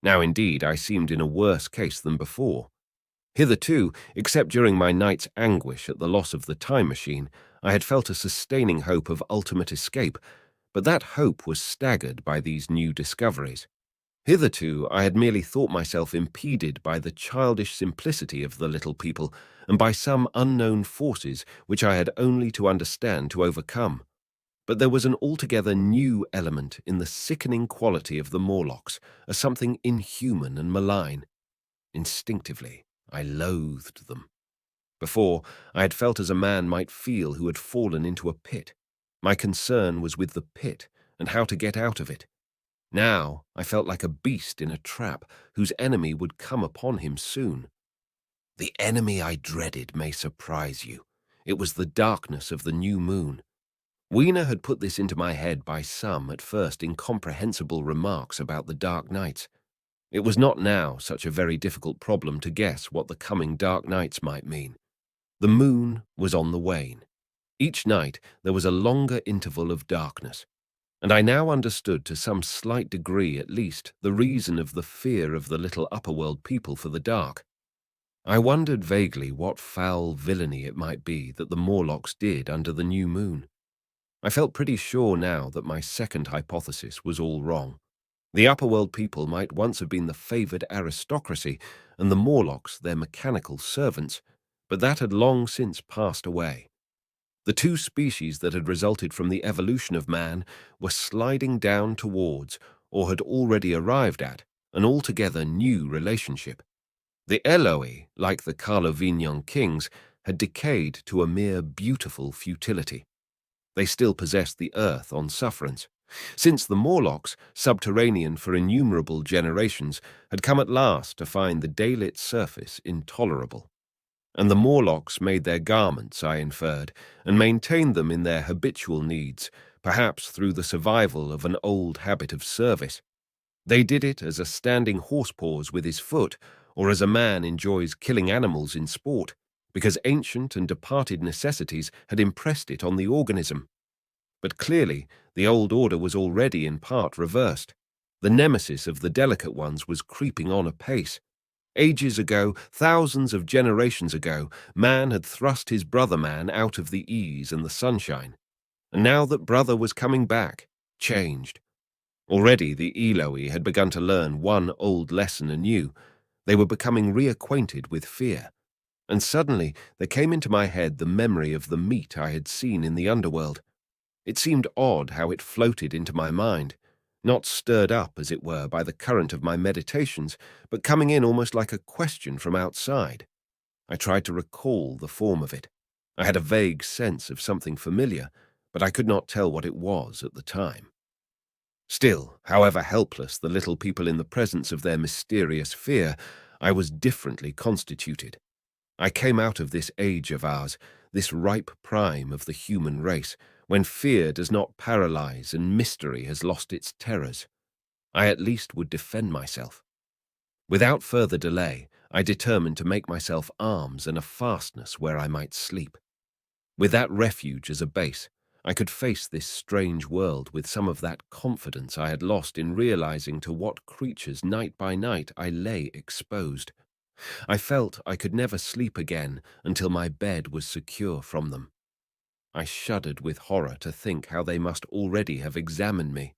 Now indeed I seemed in a worse case than before. Hitherto, except during my night's anguish at the loss of the time machine, I had felt a sustaining hope of ultimate escape, but that hope was staggered by these new discoveries. Hitherto, I had merely thought myself impeded by the childish simplicity of the little people and by some unknown forces which I had only to understand to overcome. But there was an altogether new element in the sickening quality of the Morlocks, a something inhuman and malign. Instinctively, I loathed them. Before, I had felt as a man might feel who had fallen into a pit. My concern was with the pit and how to get out of it. Now I felt like a beast in a trap whose enemy would come upon him soon. The enemy I dreaded may surprise you. It was the darkness of the new moon. Weena had put this into my head by some, at first, incomprehensible remarks about the dark nights. It was not now such a very difficult problem to guess what the coming dark nights might mean. The moon was on the wane. Each night there was a longer interval of darkness, and I now understood to some slight degree at least the reason of the fear of the little upperworld people for the dark. I wondered vaguely what foul villainy it might be that the Morlocks did under the new moon. I felt pretty sure now that my second hypothesis was all wrong. The upperworld people might once have been the favoured aristocracy, and the Morlocks their mechanical servants, but that had long since passed away. The two species that had resulted from the evolution of man were sliding down towards, or had already arrived at, an altogether new relationship. The Eloi, like the Carlovingian kings, had decayed to a mere beautiful futility. They still possessed the earth on sufferance, since the Morlocks, subterranean for innumerable generations, had come at last to find the daylit surface intolerable. And the Morlocks made their garments, I inferred, and maintained them in their habitual needs, perhaps through the survival of an old habit of service. They did it as a standing horse paws with his foot, or as a man enjoys killing animals in sport, because ancient and departed necessities had impressed it on the organism. But clearly, the old order was already in part reversed. The nemesis of the delicate ones was creeping on apace. Ages ago, thousands of generations ago, man had thrust his brother man out of the ease and the sunshine. And now that brother was coming back, changed. Already the Eloi had begun to learn one old lesson anew. They were becoming reacquainted with fear. And suddenly there came into my head the memory of the meat I had seen in the underworld. It seemed odd how it floated into my mind, not stirred up, as it were, by the current of my meditations, but coming in almost like a question from outside. I tried to recall the form of it. I had a vague sense of something familiar, but I could not tell what it was at the time. Still, however helpless the little people in the presence of their mysterious fear, I was differently constituted. I came out of this age of ours, this ripe prime of the human race, when fear does not paralyze and mystery has lost its terrors. I at least would defend myself. Without further delay, I determined to make myself arms and a fastness where I might sleep. With that refuge as a base, I could face this strange world with some of that confidence I had lost in realizing to what creatures night by night I lay exposed. I felt I could never sleep again until my bed was secure from them. I shuddered with horror to think how they must already have examined me.